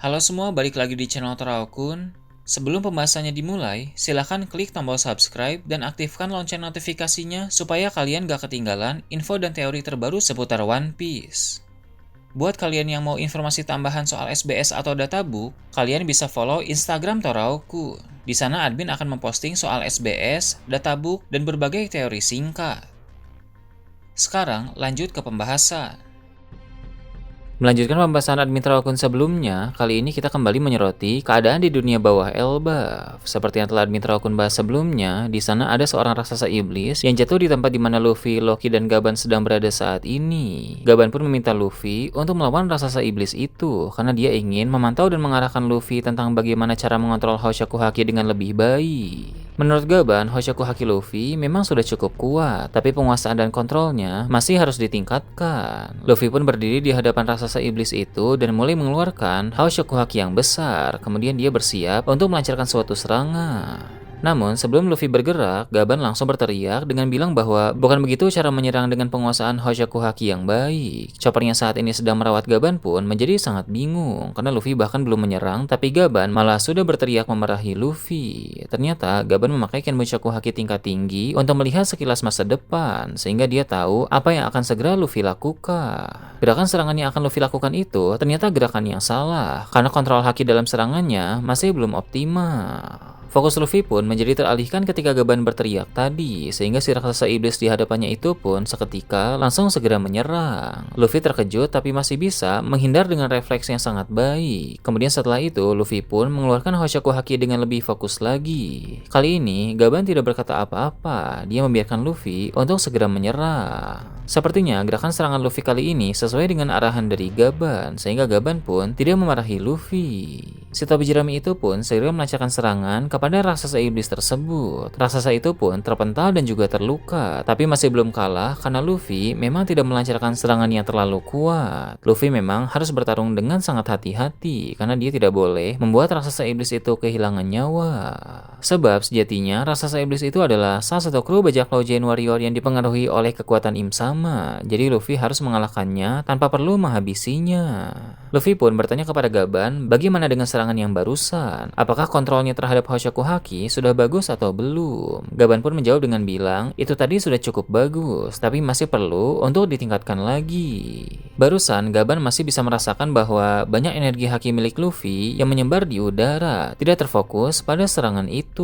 Halo semua, balik lagi di channel Teraokun. Sebelum pembahasannya dimulai, silahkan klik tombol subscribe dan aktifkan lonceng notifikasinya supaya kalian gak ketinggalan info dan teori terbaru seputar One Piece. Buat kalian yang mau informasi tambahan soal SBS atau databook, kalian bisa follow Instagram Teraokun. Di sana admin akan memposting soal SBS, databook, dan berbagai teori singkat. Sekarang lanjut ke pembahasan. Melanjutkan pembahasan admin Teraokun sebelumnya, kali ini kita kembali menyoroti keadaan di dunia bawah Elbaf. Seperti yang telah admin Teraokun bahas sebelumnya, di sana ada seorang raksasa iblis yang jatuh di tempat di mana Luffy, Loki, dan Gaban sedang berada saat ini. Gaban pun meminta Luffy untuk melawan raksasa iblis itu karena dia ingin memantau dan mengarahkan Luffy tentang bagaimana cara mengontrol Hoshoku Haki dengan lebih baik. Menurut Gaban, Hoshoku Haki Luffy memang sudah cukup kuat, tapi penguasaan dan kontrolnya masih harus ditingkatkan. Luffy pun berdiri di hadapan raksasa iblis itu dan mulai mengeluarkan Hoshoku Haki yang besar. Kemudian dia bersiap untuk melancarkan suatu serangan. Namun, sebelum Luffy bergerak, Gaban langsung berteriak dengan bilang bahwa bukan begitu cara menyerang dengan penguasaan Hoshoku Haki yang baik. Chopper yang saat ini sedang merawat Gaban pun menjadi sangat bingung karena Luffy bahkan belum menyerang, tapi Gaban malah sudah berteriak memarahi Luffy. Ternyata Gaban memakai Kenbushoku Haki tingkat tinggi untuk melihat sekilas masa depan, sehingga dia tahu apa yang akan segera Luffy lakukan. Gerakan serangan yang akan Luffy lakukan itu ternyata gerakan yang salah, karena kontrol Haki dalam serangannya masih belum optimal. Fokus Luffy pun menjadi teralihkan ketika Gaban berteriak tadi, sehingga si raksasa iblis di hadapannya itu pun seketika langsung segera menyerang. Luffy terkejut tapi masih bisa menghindar dengan refleks yang sangat baik. Kemudian setelah itu, Luffy pun mengeluarkan Hoshoku Haki dengan lebih fokus lagi. Kali ini, Gaban tidak berkata apa-apa, dia membiarkan Luffy untuk segera menyerang. Sepertinya gerakan serangan Luffy kali ini sesuai dengan arahan dari Gaban, sehingga Gaban pun tidak memarahi Luffy. Si topi jerami itu pun segera melancarkan serangan kepada raksasa iblis tersebut. Raksasa itu pun terpental dan juga terluka, tapi masih belum kalah karena Luffy memang tidak melancarkan serangan yang terlalu kuat. Luffy memang harus bertarung dengan sangat hati-hati karena dia tidak boleh membuat raksasa iblis itu kehilangan nyawa. Sebab sejatinya raksasa iblis itu adalah salah satu kru bajak laut Giant Warrior yang dipengaruhi oleh kekuatan Im Sama. Jadi Luffy harus mengalahkannya tanpa perlu menghabisinya. Luffy pun bertanya kepada Gaban bagaimana dengan serangan yang barusan. Apakah kontrolnya terhadap Hoshoku Haki sudah bagus atau belum? Gaban pun menjawab dengan bilang itu tadi sudah cukup bagus, tapi masih perlu untuk ditingkatkan lagi. Barusan Gaban masih bisa merasakan bahwa banyak energi Haki milik Luffy yang menyebar di udara, tidak terfokus pada serangan itu.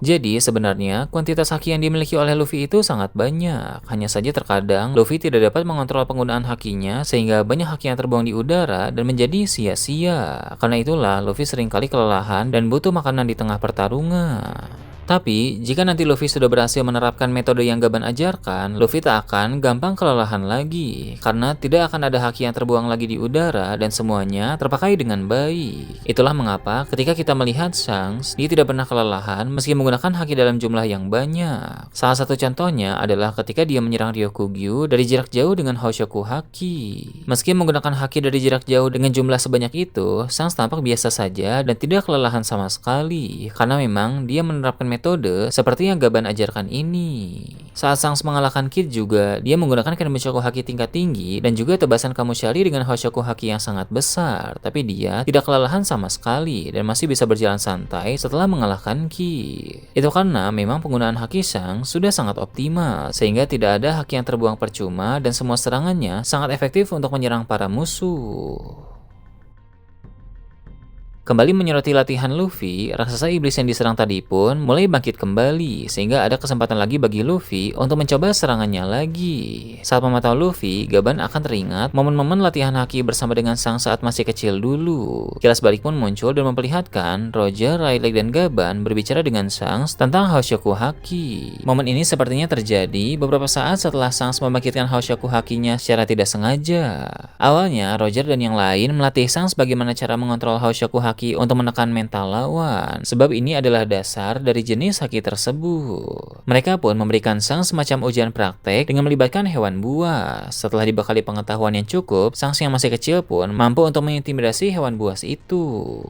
Jadi sebenarnya kuantitas Haki yang dimiliki oleh Luffy itu sangat banyak. Hanya saja terkadang Luffy tidak dapat mengontrol penggunaan Hakinya sehingga banyak Haki yang terbuang di udara dan menjadi sia-sia. Karena itulah Luffy seringkali kelelahan dan butuh makanan di tengah pertarungan. Tapi, jika nanti Luffy sudah berhasil menerapkan metode yang Gaban ajarkan, Luffy tak akan gampang kelelahan lagi, karena tidak akan ada haki yang terbuang lagi di udara dan semuanya terpakai dengan baik. Itulah mengapa ketika kita melihat Shanks, dia tidak pernah kelelahan meski menggunakan haki dalam jumlah yang banyak. Salah satu contohnya adalah ketika dia menyerang Ryokugyu dari jarak jauh dengan Hoshoku Haki. Meski menggunakan haki dari jarak jauh dengan jumlah sebanyak itu, Shanks tampak biasa saja dan tidak kelelahan sama sekali, karena memang dia menerapkan metode seperti yang Gaban ajarkan ini. Saat Shanks mengalahkan Kid juga, dia menggunakan Kenbushoku Haki tingkat tinggi dan juga tebasan Kamushari dengan Hoshoku Haki yang sangat besar, tapi dia tidak kelelahan sama sekali dan masih bisa berjalan santai setelah mengalahkan Kid. Itu karena memang penggunaan haki Shanks sudah sangat optimal, sehingga tidak ada haki yang terbuang percuma dan semua serangannya sangat efektif untuk menyerang para musuh. Kembali menyoroti latihan Luffy, raksasa iblis yang diserang tadi pun mulai bangkit kembali, sehingga ada kesempatan lagi bagi Luffy untuk mencoba serangannya lagi. Saat memantau Luffy, Gaban akan teringat momen-momen latihan haki bersama dengan Shanks saat masih kecil dulu. Kilas balik pun muncul dan memperlihatkan Roger, Rayleigh, dan Gaban berbicara dengan Shanks tentang Hoshoku Haki. Momen ini sepertinya terjadi beberapa saat setelah Shanks membangkitkan Hoshoku Hakinya secara tidak sengaja. Awalnya, Roger dan yang lain melatih Shanks bagaimana cara mengontrol Hoshoku Haki haki untuk menekan mental lawan, sebab ini adalah dasar dari jenis haki tersebut. Mereka pun memberikan Shanks semacam ujian praktek dengan melibatkan hewan buas. Setelah dibekali pengetahuan yang cukup, Shanks yang masih kecil pun mampu untuk mengintimidasi hewan buas itu.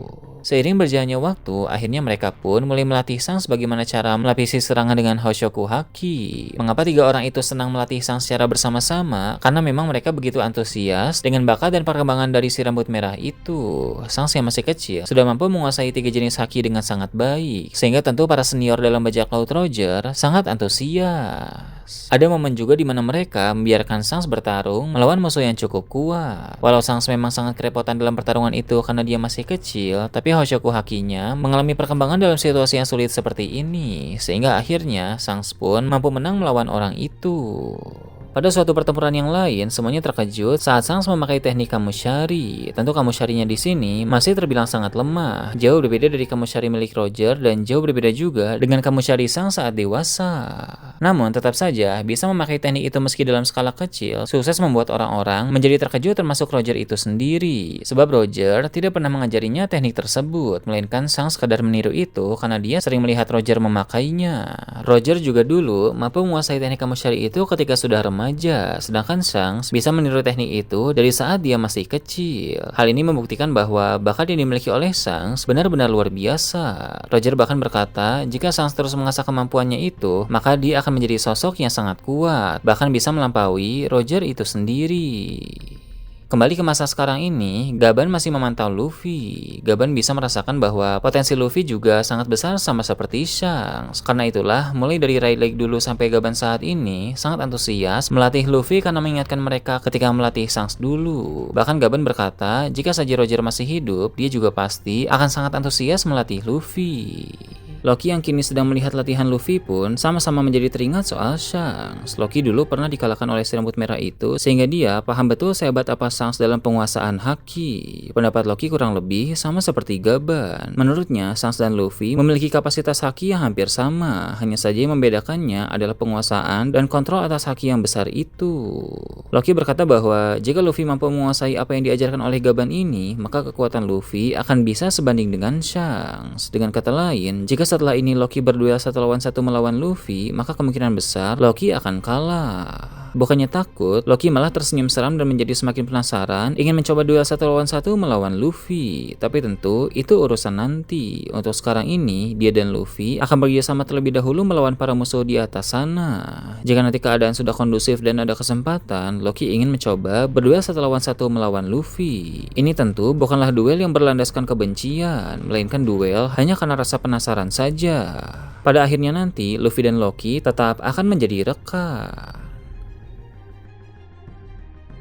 Seiring berjalannya waktu, akhirnya mereka pun mulai melatih Shanks bagaimana cara melapisi serangan dengan Hoshoku Haki. Mengapa tiga orang itu senang melatih Shanks secara bersama-sama? Karena memang mereka begitu antusias dengan bakat dan perkembangan dari si rambut merah itu. Shanks yang masih kecil sudah mampu menguasai 3 jenis haki dengan sangat baik, sehingga tentu para senior dalam bajak laut Roger sangat antusias. Ada momen juga di mana mereka membiarkan Shanks bertarung melawan musuh yang cukup kuat. Walau Shanks memang sangat kerepotan dalam pertarungan itu karena dia masih kecil, tapi Hoshoku Hakinya mengalami perkembangan dalam situasi yang sulit seperti ini, sehingga akhirnya Shanks pun mampu menang melawan orang itu. Pada suatu pertempuran yang lain, semuanya terkejut saat Shanks memakai teknik Kamushari. Tentu Kamusharinya di sini masih terbilang sangat lemah, jauh berbeda dari Kamushari milik Roger dan jauh berbeda juga dengan Kamushari Shanks saat dewasa. Namun tetap saja bisa memakai teknik itu meski dalam skala kecil, sukses membuat orang-orang menjadi terkejut termasuk Roger itu sendiri. Sebab Roger tidak pernah mengajarinya teknik tersebut, melainkan Shanks sekadar meniru itu karena dia sering melihat Roger memakainya. Roger juga dulu mampu menguasai teknik Kamushari itu ketika sudah remaja, sedangkan Shanks bisa meniru teknik itu dari saat dia masih kecil. Hal ini membuktikan bahwa bakat yang dimiliki oleh Shanks benar-benar luar biasa. Roger bahkan berkata, jika Shanks terus mengasah kemampuannya itu, maka dia akan menjadi sosok yang sangat kuat, bahkan bisa melampaui Roger itu sendiri. Kembali ke masa sekarang ini, Gaban masih memantau Luffy. Gaban bisa merasakan bahwa potensi Luffy juga sangat besar sama seperti Shanks. Karena itulah, mulai dari Rayleigh Lake dulu sampai Gaban saat ini, sangat antusias melatih Luffy karena mengingatkan mereka ketika melatih Shanks dulu. Bahkan Gaban berkata, jika saja Roger masih hidup, dia juga pasti akan sangat antusias melatih Luffy. Loki yang kini sedang melihat latihan Luffy pun sama-sama menjadi teringat soal Shanks. Loki dulu pernah dikalahkan oleh si rambut merah itu, sehingga dia paham betul sehebat apa Shanks dalam penguasaan haki. Pendapat Loki kurang lebih sama seperti Gaban. Menurutnya, Shanks dan Luffy memiliki kapasitas haki yang hampir sama, hanya saja yang membedakannya adalah penguasaan dan kontrol atas haki yang besar itu. Loki berkata bahwa jika Luffy mampu menguasai apa yang diajarkan oleh Gaban ini, maka kekuatan Luffy akan bisa sebanding dengan Shanks. Dengan kata lain, jika setelah ini Loki berduel 1 lawan 1 melawan Luffy, maka kemungkinan besar Loki akan kalah. Bukannya takut, Loki malah tersenyum seram dan menjadi semakin penasaran, ingin mencoba duel 1 lawan 1 melawan Luffy. Tapi tentu itu urusan nanti. Untuk sekarang ini, dia dan Luffy akan bekerjasama terlebih dahulu melawan para musuh di atas sana. Jika nanti keadaan sudah kondusif dan ada kesempatan, Loki ingin mencoba berduel 1 lawan 1 melawan Luffy. Ini tentu bukanlah duel yang berlandaskan kebencian, melainkan duel hanya karena rasa penasaran saja. Pada akhirnya nanti, Luffy dan Loki tetap akan menjadi rekan.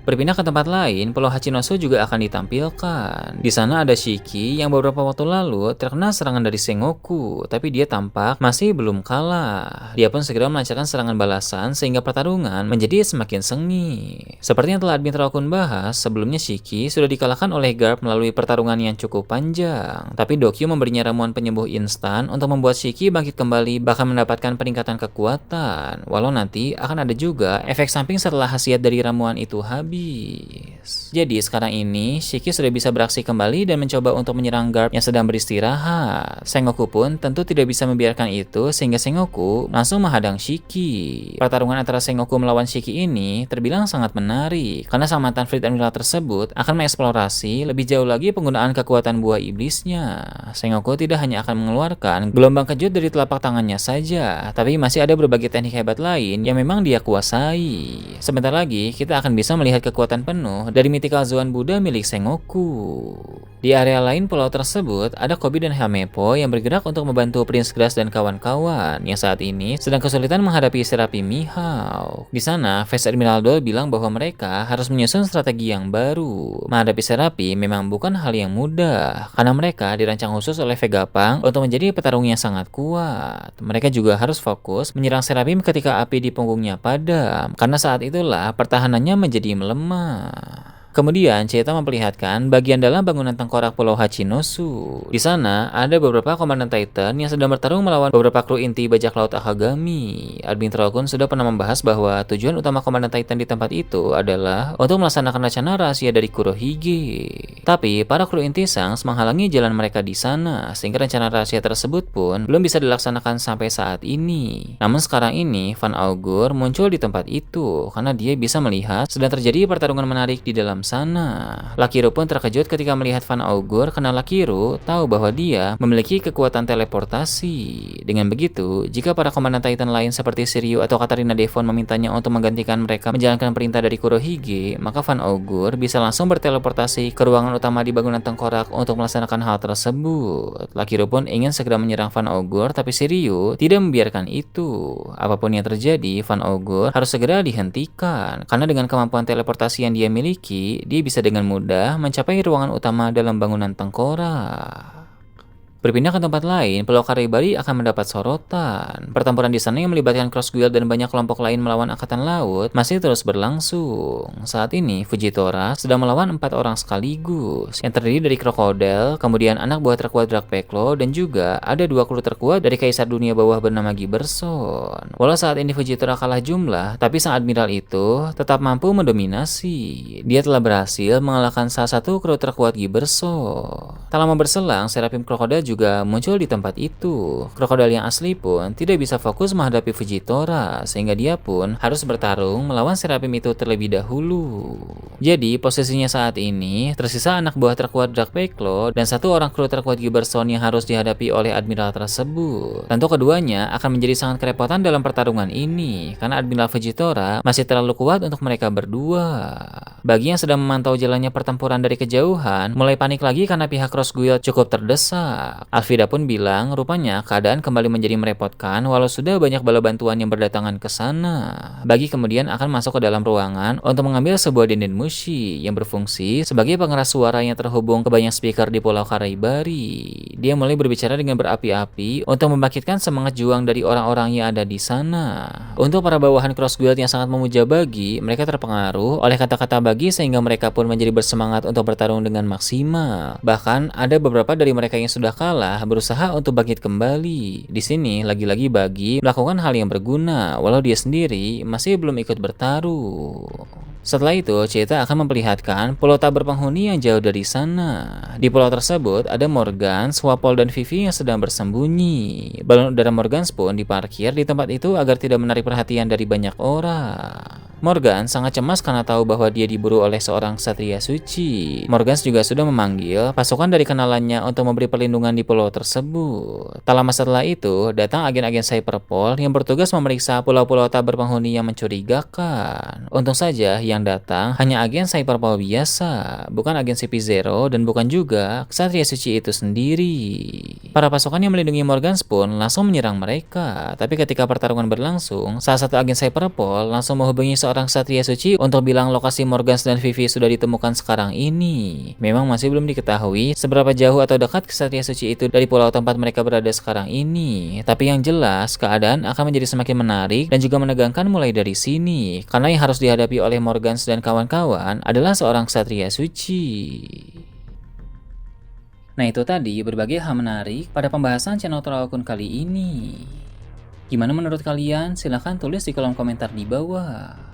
Berpindah ke tempat lain, Pulau Hachinosu juga akan ditampilkan. Di sana ada Shiki yang beberapa waktu lalu terkena serangan dari Sengoku, tapi dia tampak masih belum kalah. Dia pun segera melancarkan serangan balasan sehingga pertarungan menjadi semakin sengit. Seperti yang telah Admin Rakun bahas, sebelumnya Shiki sudah dikalahkan oleh Garp melalui pertarungan yang cukup panjang. Tapi Dokyo memberinya ramuan penyembuh instan untuk membuat Shiki bangkit kembali bahkan mendapatkan peningkatan kekuatan. Walau nanti akan ada juga efek samping setelah khasiat dari ramuan itu habis. Jadi sekarang ini Shiki sudah bisa beraksi kembali dan mencoba untuk menyerang Garp yang sedang beristirahat. Sengoku pun tentu tidak bisa membiarkan itu sehingga Sengoku langsung menghadang Shiki. Pertarungan antara Sengoku melawan Shiki ini terbilang sangat menarik karena sang mantan Fleet Admiral tersebut akan mengeksplorasi lebih jauh lagi penggunaan kekuatan buah iblisnya. Sengoku tidak hanya akan mengeluarkan gelombang kejut dari telapak tangannya saja, tapi masih ada berbagai teknik hebat lain yang memang dia kuasai. Sebentar lagi kita akan bisa melihat kekuatan penuh dari Mythical Zoan Buddha milik Sengoku. Di area lain pulau tersebut, ada Koby dan Helmeppo yang bergerak untuk membantu Prince Grass dan kawan-kawan yang saat ini sedang kesulitan menghadapi Serapi Mihawk. Di sana, Vice Admiral Dole bilang bahwa mereka harus menyusun strategi yang baru. Menghadapi Serapi memang bukan hal yang mudah, karena mereka dirancang khusus oleh Vegapunk untuk menjadi petarung yang sangat kuat. Mereka juga harus fokus menyerang Serapi ketika api di punggungnya padam, karena saat itulah pertahanannya menjadi melemah. Kemudian, cerita memperlihatkan bagian dalam bangunan tengkorak Pulau Hachinosu. Di sana, ada beberapa komandan Titan yang sedang bertarung melawan beberapa kru inti bajak laut Akagami. Admin Trollkun sudah pernah membahas bahwa tujuan utama komandan Titan di tempat itu adalah untuk melaksanakan rencana rahasia dari Kurohige. Tapi, para kru inti Sangs menghalangi jalan mereka di sana, sehingga rencana rahasia tersebut pun belum bisa dilaksanakan sampai saat ini. Namun sekarang ini, Van Augur muncul di tempat itu, karena dia bisa melihat sedang terjadi pertarungan menarik di dalam sana. Lakiru pun terkejut ketika melihat Van Augur karena Lakiru tahu bahwa dia memiliki kekuatan teleportasi. Dengan begitu, jika para komandan Titan lain seperti Shiryu atau Katarina Devon memintanya untuk menggantikan mereka menjalankan perintah dari Kurohige, maka Van Augur bisa langsung berteleportasi ke ruangan utama di bangunan tengkorak untuk melaksanakan hal tersebut. Lakiru pun ingin segera menyerang Van Augur, tapi Shiryu tidak membiarkan itu. Apapun yang terjadi, Van Augur harus segera dihentikan, karena dengan kemampuan teleportasi yang dia miliki, dia bisa dengan mudah mencapai ruangan utama dalam bangunan tengkorak. Berpindah ke tempat lain, Pulau Karibari akan mendapat sorotan. Pertempuran di sana yang melibatkan Cross Guild dan banyak kelompok lain melawan Angkatan Laut masih terus berlangsung. Saat ini, Fujitora sedang melawan 4 orang sekaligus, yang terdiri dari Crocodile, kemudian anak buah terkuat Dragpeklo, dan juga ada 2 kru terkuat dari Kaisar Dunia Bawah bernama Giberson. Walau saat ini Fujitora kalah jumlah, tapi sang admiral itu tetap mampu mendominasi. Dia telah berhasil mengalahkan salah satu kru terkuat Giberson. Tak lama berselang, Seraphim Crocodile juga muncul di tempat itu. Krokodil yang asli pun tidak bisa fokus menghadapi Fujitora, sehingga dia pun harus bertarung melawan Seraphim itu terlebih dahulu. Jadi, posisinya saat ini tersisa anak buah terkuat Dragpeklo dan 1 orang kru terkuat Giberson yang harus dihadapi oleh admiral tersebut. Tentu keduanya akan menjadi sangat kerepotan dalam pertarungan ini, karena admiral Fujitora masih terlalu kuat untuk mereka berdua. Bagi yang sedang memantau jalannya pertempuran dari kejauhan, mulai panik lagi karena pihak Cross Guild cukup terdesak. Alvida pun bilang rupanya keadaan kembali menjadi merepotkan walau sudah banyak bala bantuan yang berdatangan ke sana. Bagi kemudian akan masuk ke dalam ruangan untuk mengambil sebuah dendenmushi yang berfungsi sebagai pengeras suara yang terhubung ke banyak speaker di Pulau Karibari. Dia mulai berbicara dengan berapi-api untuk membangkitkan semangat juang dari orang-orang yang ada di sana. Untuk para bawahan Cross Guild yang sangat memuja Bagi, mereka terpengaruh oleh kata-kata Bagi sehingga mereka pun menjadi bersemangat untuk bertarung dengan maksimal. Bahkan ada beberapa dari mereka yang sudah kalah berusaha untuk bangkit kembali. Di sini lagi-lagi Bagi melakukan hal yang berguna walau dia sendiri masih belum ikut bertaruh. Setelah itu, cerita akan memperlihatkan pulau tak berpenghuni yang jauh dari sana. Di pulau tersebut ada Morgans, Swapol, dan Vivi yang sedang bersembunyi. Balon udara Morgans pun diparkir di tempat itu agar tidak menarik perhatian dari banyak orang. Morgans sangat cemas karena tahu bahwa dia diburu oleh seorang ksatria suci. Morgans juga sudah memanggil pasukan dari kenalannya untuk memberi perlindungan di pulau tersebut. Tak lama setelah itu, datang agen-agen Cyberpol yang bertugas memeriksa pulau-pulau tak berpenghuni yang mencurigakan. Untung saja yang datang hanya agen Cyberpol biasa, bukan agen CP0 dan bukan juga ksatria suci itu sendiri. Para pasukan yang melindungi Morgans pun langsung menyerang mereka, tapi ketika pertarungan berlangsung, salah satu agen Cyberpol langsung menghubungi seorang ksatria suci untuk bilang lokasi Morgans dan Vivi sudah ditemukan sekarang ini. Memang masih belum diketahui seberapa jauh atau dekat ksatria suci itu dari pulau tempat mereka berada sekarang ini, tapi yang jelas keadaan akan menjadi semakin menarik dan juga menegangkan mulai dari sini, karena yang harus dihadapi oleh Morgans dan kawan-kawan adalah seorang ksatria suci. Nah, itu tadi berbagai hal menarik pada pembahasan channel Trollkun kali ini. Gimana menurut kalian? Silahkan tulis di kolom komentar di bawah.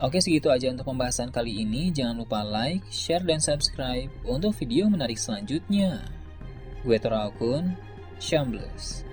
Oke, segitu aja untuk pembahasan kali ini. Jangan lupa like, share, dan subscribe untuk video menarik selanjutnya. Gue Trollkun, Shambles.